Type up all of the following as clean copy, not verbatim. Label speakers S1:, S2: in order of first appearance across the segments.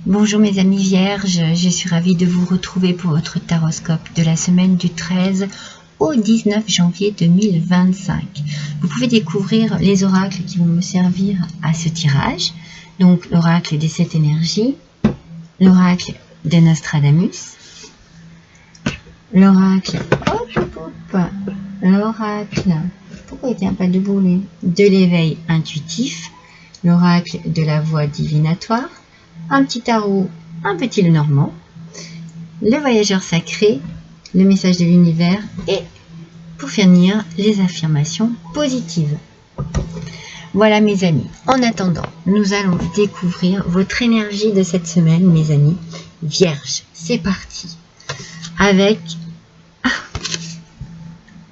S1: Bonjour mes amis vierges, je suis ravie de vous retrouver pour votre taroscope de la semaine du 13 au 19 janvier 2025. Vous pouvez découvrir les oracles qui vont me servir à ce tirage. Donc l'oracle des 7 énergies, l'oracle de Nostradamus, l'oracle, l'oracle, pourquoi il tient pas debout lui, de l'éveil intuitif, l'oracle de la voix divinatoire, un petit tarot, un petit Lenormand, le voyageur sacré, le message de l'univers et pour finir les affirmations positives. Voilà mes amis, en attendant, nous allons découvrir votre énergie de cette semaine mes amis. Vierge, c'est parti avec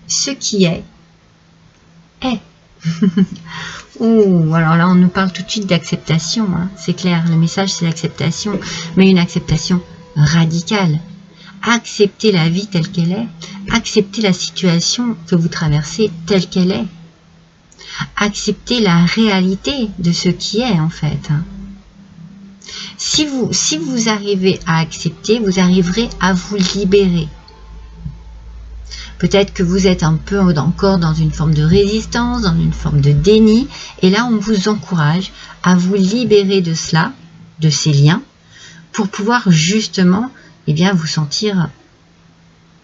S1: ce qui est. Oh, alors là on nous parle tout de suite d'acceptation, hein. C'est clair, le message c'est l'acceptation, mais une acceptation radicale. Accepter la vie telle qu'elle est, accepter la situation que vous traversez telle qu'elle est, accepter la réalité de ce qui est en fait, hein. Si vous arrivez à accepter, vous arriverez à vous libérer. Peut-être que vous êtes un peu encore dans une forme de résistance, dans une forme de déni. Et là, on vous encourage à vous libérer de cela, de ces liens, pour pouvoir justement vous sentir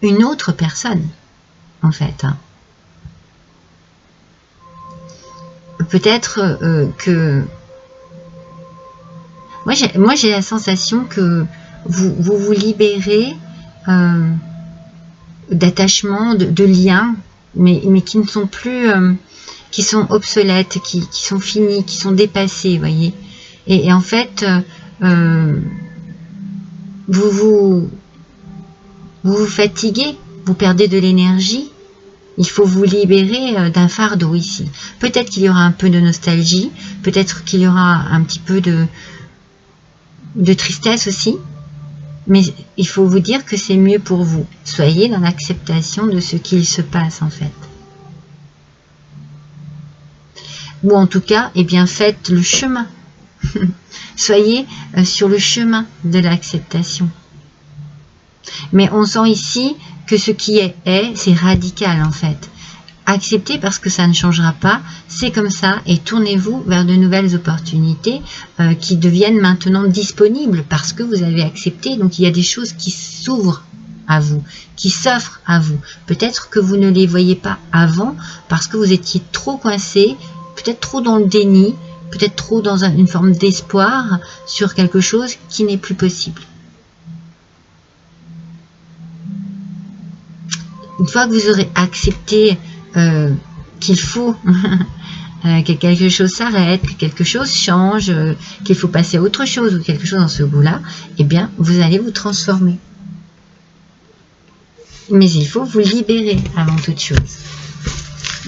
S1: une autre personne, en fait. Peut-être que... Moi, j'ai la sensation que vous libérez... d'attachements, de liens, mais qui ne sont plus, qui sont obsolètes, qui sont finis, qui sont dépassés, voyez. Et en fait, vous vous fatiguez, vous perdez de l'énergie. Il faut vous libérer d'un fardeau ici. Peut-être qu'il y aura un peu de nostalgie, peut-être qu'il y aura un petit peu de tristesse aussi. Mais il faut vous dire que c'est mieux pour vous. Soyez dans l'acceptation de ce qu'il se passe en fait. Ou en tout cas, faites le chemin. Soyez sur le chemin de l'acceptation. Mais on sent ici que ce qui est, c'est radical en fait. Acceptez parce que ça ne changera pas, c'est comme ça et tournez-vous vers de nouvelles opportunités qui deviennent maintenant disponibles parce que vous avez accepté. Donc il y a des choses qui s'ouvrent à vous, qui s'offrent à vous. Peut-être que vous ne les voyez pas avant parce que vous étiez trop coincé, peut-être trop dans le déni, peut-être trop dans une forme d'espoir sur quelque chose qui n'est plus possible. Une fois que vous aurez accepté qu'il faut que quelque chose s'arrête, que quelque chose change, qu'il faut passer à autre chose ou quelque chose dans ce goût-là, vous allez vous transformer. Mais il faut vous libérer avant toute chose.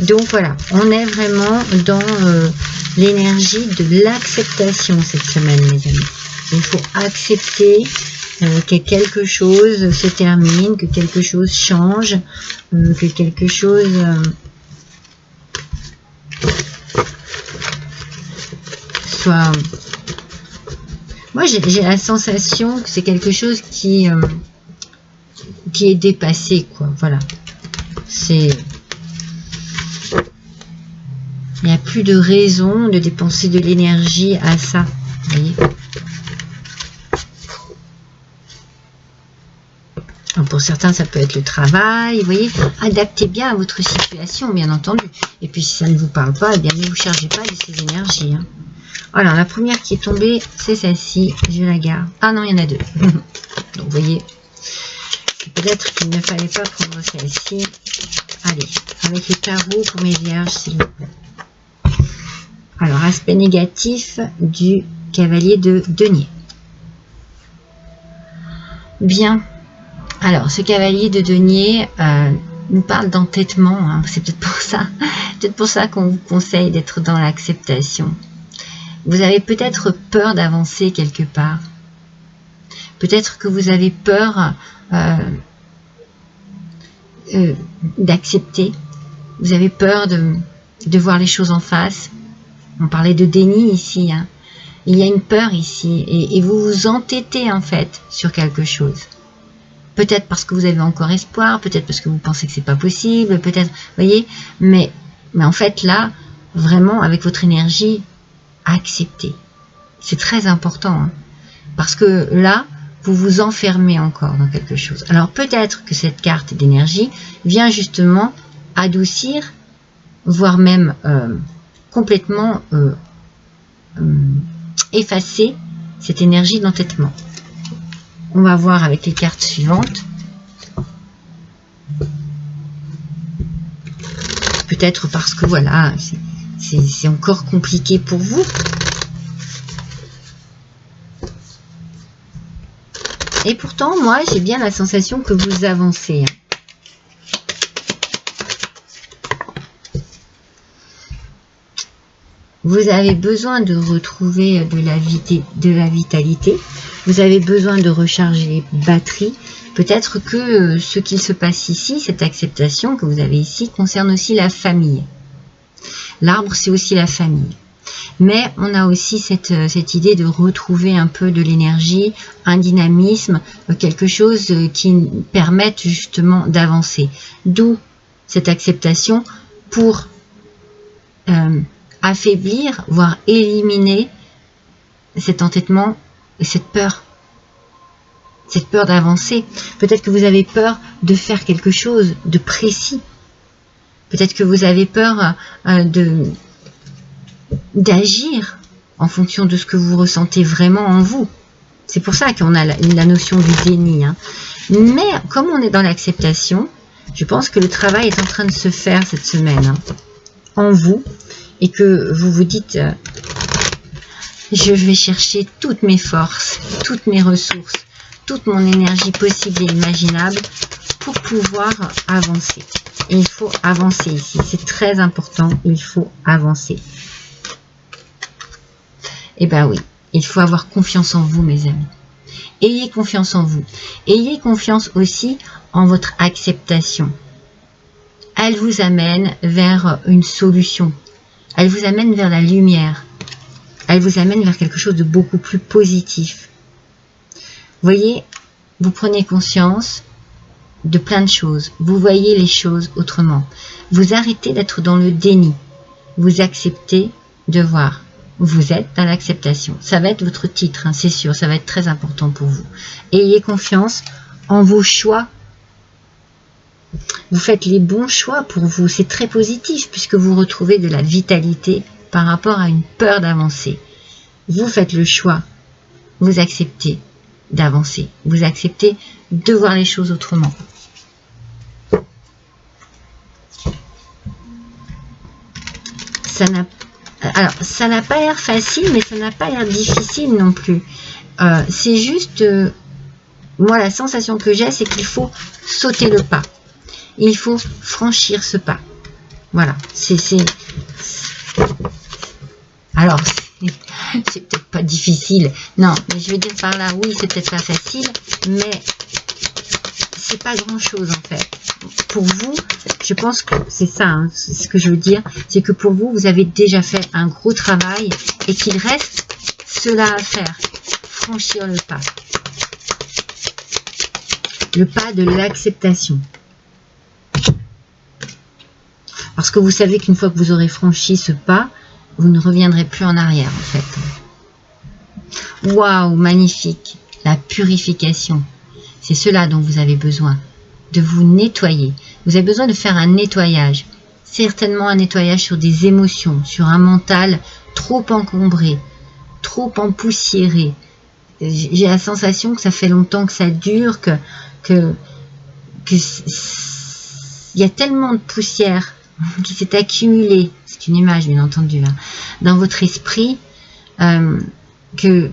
S1: Donc voilà, on est vraiment dans l'énergie de l'acceptation cette semaine, mes amis. Il faut accepter que quelque chose se termine, que quelque chose change, que quelque chose soit... Moi, j'ai la sensation que c'est quelque chose qui est dépassé, quoi. Voilà. Il n'y a plus de raison de dépenser de l'énergie à ça. Vous voyez ? Alors pour certains, ça peut être le travail, vous voyez, adaptez bien à votre situation, bien entendu. Et puis si ça ne vous parle pas, ne vous chargez pas de ces énergies. Hein. Alors la première qui est tombée, c'est celle-ci, je la garde. Ah non, il y en a deux. Donc vous voyez, peut-être qu'il ne fallait pas prendre celle-ci. Allez, avec les tarots pour mes vierges, s'il vous plaît. Alors, aspect négatif du cavalier de denier. Bien. Alors, ce cavalier de denier nous parle d'entêtement. Hein. C'est peut-être pour ça qu'on vous conseille d'être dans l'acceptation. Vous avez peut-être peur d'avancer quelque part. Peut-être que vous avez peur d'accepter. Vous avez peur de voir les choses en face. On parlait de déni ici. Hein. Il y a une peur ici et vous vous entêtez en fait sur quelque chose. Peut-être parce que vous avez encore espoir, peut-être parce que vous pensez que c'est pas possible, peut-être, voyez, mais en fait là, vraiment avec votre énergie, acceptez. C'est très important, hein, parce que là, vous vous enfermez encore dans quelque chose. Alors peut-être que cette carte d'énergie vient justement adoucir, voire même complètement effacer cette énergie d'entêtement. On va voir avec les cartes suivantes. Peut-être parce que voilà, c'est encore compliqué pour vous. Et pourtant, moi, j'ai bien la sensation que vous avancez. Vous avez besoin de retrouver de la vitalité. Vous avez besoin de recharger les batteries. Peut-être que ce qu'il se passe ici, cette acceptation que vous avez ici, concerne aussi la famille. L'arbre, c'est aussi la famille. Mais on a aussi cette idée de retrouver un peu de l'énergie, un dynamisme, quelque chose qui permette justement d'avancer. D'où cette acceptation pour affaiblir, voire éliminer cet entêtement et cette peur d'avancer. Peut-être que vous avez peur de faire quelque chose de précis. Peut-être que vous avez peur d'agir en fonction de ce que vous ressentez vraiment en vous. C'est pour ça qu'on a la notion du déni. Hein. Mais comme on est dans l'acceptation, je pense que le travail est en train de se faire cette semaine hein, en vous et que vous vous dites je vais chercher toutes mes forces, toutes mes ressources, toute mon énergie possible et imaginable pour pouvoir avancer. Et il faut avancer ici, c'est très important, il faut avancer. Eh bien oui, il faut avoir confiance en vous mes amis. Ayez confiance en vous. Ayez confiance aussi en votre acceptation. Elle vous amène vers une solution. Elle vous amène vers la lumière. Elle vous amène vers quelque chose de beaucoup plus positif. Vous voyez, vous prenez conscience de plein de choses. Vous voyez les choses autrement. Vous arrêtez d'être dans le déni. Vous acceptez de voir. Vous êtes dans l'acceptation. Ça va être votre titre, hein, c'est sûr. Ça va être très important pour vous. Ayez confiance en vos choix. Vous faites les bons choix pour vous. C'est très positif puisque vous retrouvez de la vitalité par rapport à une peur d'avancer. Vous faites le choix. Vous acceptez d'avancer. Vous acceptez de voir les choses autrement. Ça n'a pas l'air facile, mais ça n'a pas l'air difficile non plus. C'est juste, moi la sensation que j'ai, c'est qu'il faut sauter le pas. Il faut franchir ce pas. Voilà. Alors, c'est peut-être pas difficile. Non, mais je vais dire par là, oui, c'est peut-être pas facile, mais c'est pas grand-chose en fait. Pour vous, je pense que c'est ça, hein, c'est ce que je veux dire, c'est que pour vous, vous avez déjà fait un gros travail et qu'il reste cela à faire. Franchir le pas. Le pas de l'acceptation. Parce que vous savez qu'une fois que vous aurez franchi ce pas, vous ne reviendrez plus en arrière en fait. Waouh, magnifique. La purification. C'est cela dont vous avez besoin. De vous nettoyer. Vous avez besoin de faire un nettoyage. Certainement un nettoyage sur des émotions, sur un mental trop encombré, trop empoussiéré. J'ai la sensation que ça fait longtemps que ça dure, il y a tellement de poussière qui s'est accumulée, c'est une image bien entendu, hein, dans votre esprit, que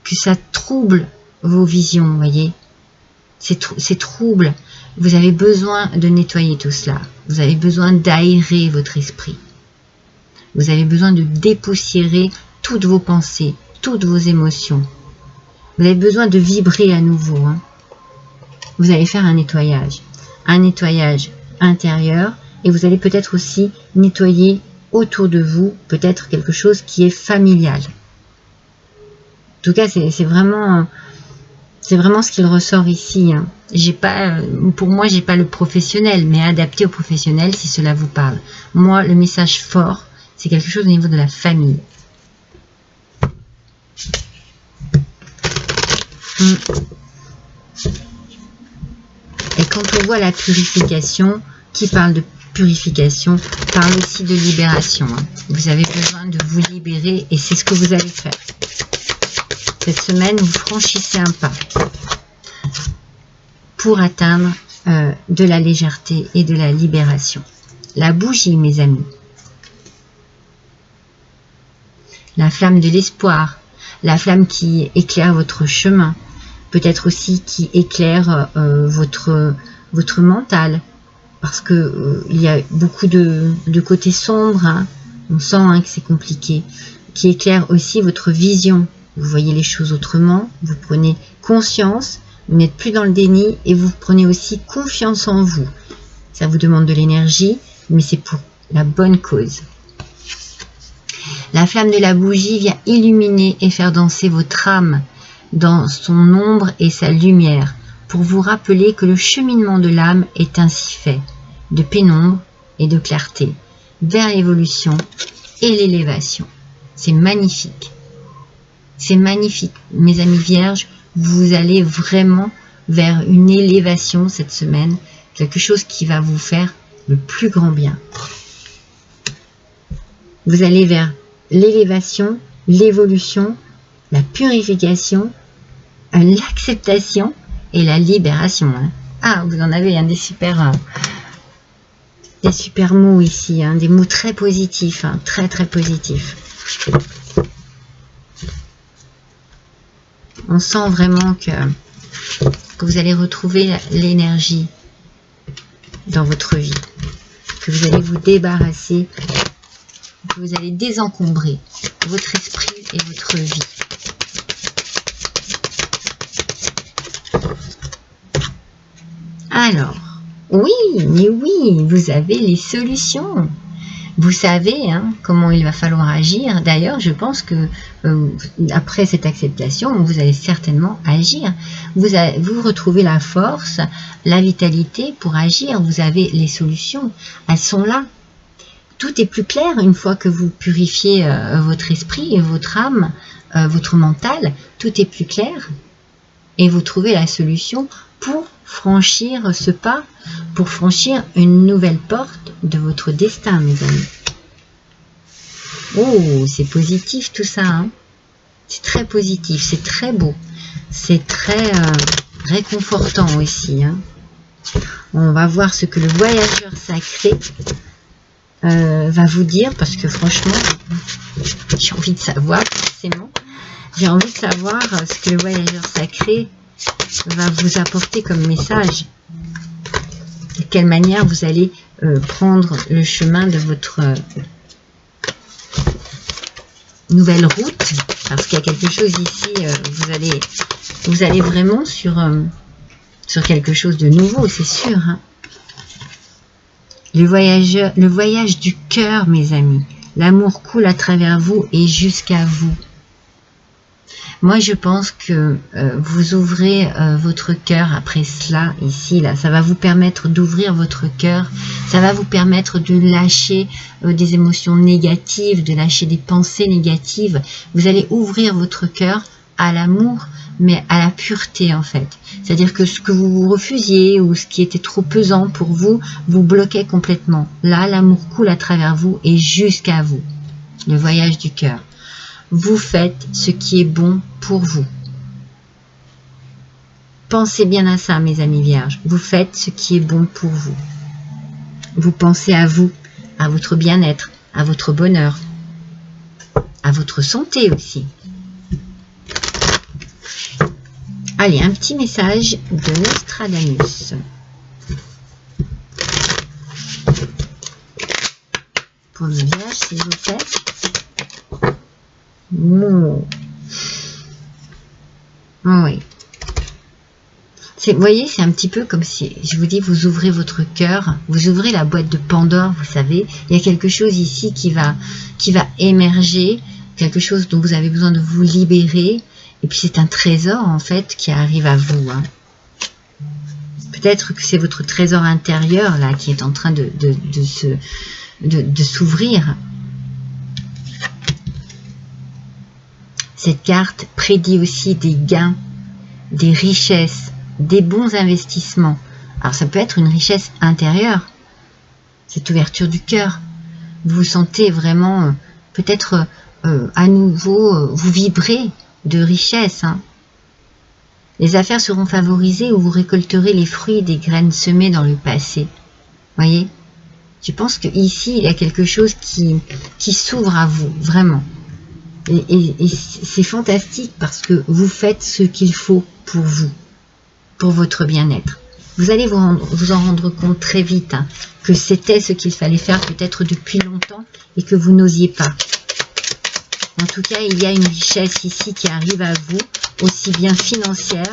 S1: ça trouble vos visions, vous voyez. C'est trouble. Vous avez besoin de nettoyer tout cela. Vous avez besoin d'aérer votre esprit. Vous avez besoin de dépoussiérer toutes vos pensées, toutes vos émotions. Vous avez besoin de vibrer à nouveau. Hein. Vous allez faire un nettoyage intérieur, et vous allez peut-être aussi nettoyer autour de vous, peut-être quelque chose qui est familial. tout cas, c'est vraiment ce qu'il ressort ici. Hein. Pour moi, j'ai pas le professionnel, mais adapté au professionnel si cela vous parle. Moi, le message fort, c'est quelque chose au niveau de la famille. Et quand on voit la purification, qui parle de purification, parle aussi de libération. Hein. Vous avez besoin de vous libérer et c'est ce que vous allez faire. Cette semaine, vous franchissez un pas pour atteindre de la légèreté et de la libération. La bougie, mes amis. La flamme de l'espoir. La flamme qui éclaire votre chemin. Peut-être aussi qui éclaire votre mental. Parce que il y a beaucoup de côtés sombres. Hein. On sent hein, que c'est compliqué. Qui éclaire aussi votre vision. Vous voyez les choses autrement. Vous prenez conscience. Vous n'êtes plus dans le déni. Et vous prenez aussi confiance en vous. Ça vous demande de l'énergie. Mais c'est pour la bonne cause. La flamme de la bougie vient illuminer et faire danser votre âme dans son ombre et sa lumière, pour vous rappeler que le cheminement de l'âme est ainsi fait, de pénombre et de clarté, vers l'évolution et l'élévation. C'est magnifique. C'est magnifique. Mes amis vierges, vous allez vraiment vers une élévation cette semaine, quelque chose qui va vous faire le plus grand bien. Vous allez vers l'élévation, l'évolution, la purification, l'acceptation et la libération. Hein. Ah, vous en avez hein, des super mots ici, hein, des mots très positifs, hein, très très positifs. On sent vraiment que vous allez retrouver l'énergie dans votre vie, que vous allez vous débarrasser, que vous allez désencombrer votre esprit et votre vie. Alors, oui, mais oui, vous avez les solutions. Vous savez hein, comment il va falloir agir. D'ailleurs, je pense que après cette acceptation, vous allez certainement agir. Vous retrouvez la force, la vitalité pour agir. Vous avez les solutions. Elles sont là. Tout est plus clair une fois que vous purifiez votre esprit et votre âme, votre mental. Tout est plus clair. Et vous trouvez la solution pour franchir ce pas, pour franchir une nouvelle porte de votre destin, mes amis. Oh, c'est positif tout ça. Hein, c'est très positif, c'est très beau. C'est très réconfortant aussi. Hein. On va voir ce que le voyageur sacré va vous dire, parce que franchement, j'ai envie de savoir, forcément. J'ai envie de savoir ce que le voyageur sacré va vous apporter comme message. De quelle manière vous allez prendre le chemin de votre nouvelle route. Parce qu'il y a quelque chose ici, vous allez vraiment sur quelque chose de nouveau, c'est sûr. Hein. Le voyage du cœur, mes amis. L'amour coule à travers vous et jusqu'à vous. Moi, je pense que vous ouvrez votre cœur après cela, ici, là. Ça va vous permettre d'ouvrir votre cœur. Ça va vous permettre de lâcher des émotions négatives, de lâcher des pensées négatives. Vous allez ouvrir votre cœur à l'amour, mais à la pureté, en fait. C'est-à-dire que ce que vous refusiez ou ce qui était trop pesant pour vous, vous bloquez complètement. Là, l'amour coule à travers vous et jusqu'à vous. Le voyage du cœur. Vous faites ce qui est bon pour vous. Pensez bien à ça, mes amis vierges. Vous faites ce qui est bon pour vous. Vous pensez à vous, à votre bien-être, à votre bonheur, à votre santé aussi. Allez, un petit message de Nostradamus. Pour nos vierges, s'il vous plaît. Oh. Oh oui. Vous voyez, c'est un petit peu comme si, je vous dis, vous ouvrez votre cœur, vous ouvrez la boîte de Pandore, vous savez, il y a quelque chose ici qui va émerger, quelque chose dont vous avez besoin de vous libérer,
S2: Et puis c'est un trésor en fait qui arrive à vous. Hein. Peut-être que c'est votre trésor intérieur là qui est en train de s'ouvrir. Cette carte prédit aussi des gains, des richesses, des bons investissements. Alors ça peut être une richesse intérieure, cette ouverture du cœur. Vous vous sentez vraiment peut-être à nouveau, vous vibrez de richesse. Hein. Les affaires seront favorisées ou vous récolterez les fruits des graines semées dans le passé. Voyez? Je pense qu'ici, il y a quelque chose qui s'ouvre à vous, vraiment. Et c'est fantastique parce que vous faites ce qu'il faut pour vous, pour votre bien-être. Vous allez vous en rendre compte très vite hein, que c'était ce qu'il fallait faire peut-être depuis longtemps et que vous n'osiez pas. En tout cas, il y a une richesse ici qui arrive à vous, aussi bien financière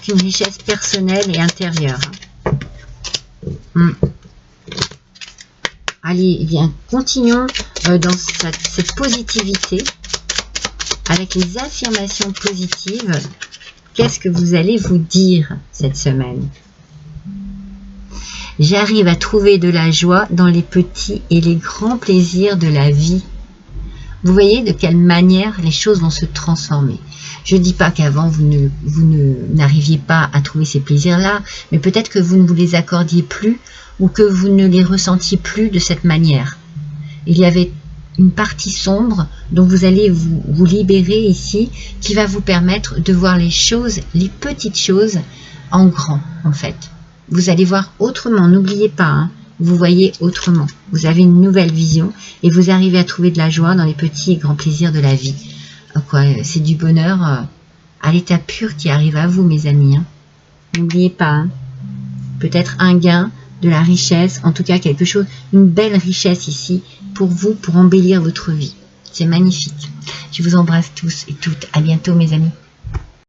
S2: qu'une richesse personnelle et intérieure. Allez, bien, continuons dans cette positivité, avec les affirmations positives. Qu'est-ce que vous allez vous dire cette semaine? J'arrive à trouver de la joie dans les petits et les grands plaisirs de la vie. Vous voyez de quelle manière les choses vont se transformer. Je ne dis pas qu'avant vous n'arriviez pas à trouver ces plaisirs-là, mais peut-être que vous ne vous les accordiez plus ou que vous ne les ressentiez plus de cette manière. Il y avait une partie sombre dont vous allez vous libérer ici, qui va vous permettre de voir les choses, les petites choses, en grand en fait. Vous allez voir autrement, n'oubliez pas, hein, vous voyez autrement. Vous avez une nouvelle vision et vous arrivez à trouver de la joie dans les petits et grands plaisirs de la vie. C'est du bonheur à l'état pur qui arrive à vous, mes amis. Hein. N'oubliez pas, hein, peut-être un gain, de la richesse, en tout cas quelque chose, une belle richesse ici pour vous, pour embellir votre vie. C'est magnifique. Je vous embrasse tous et toutes. À bientôt, mes amis.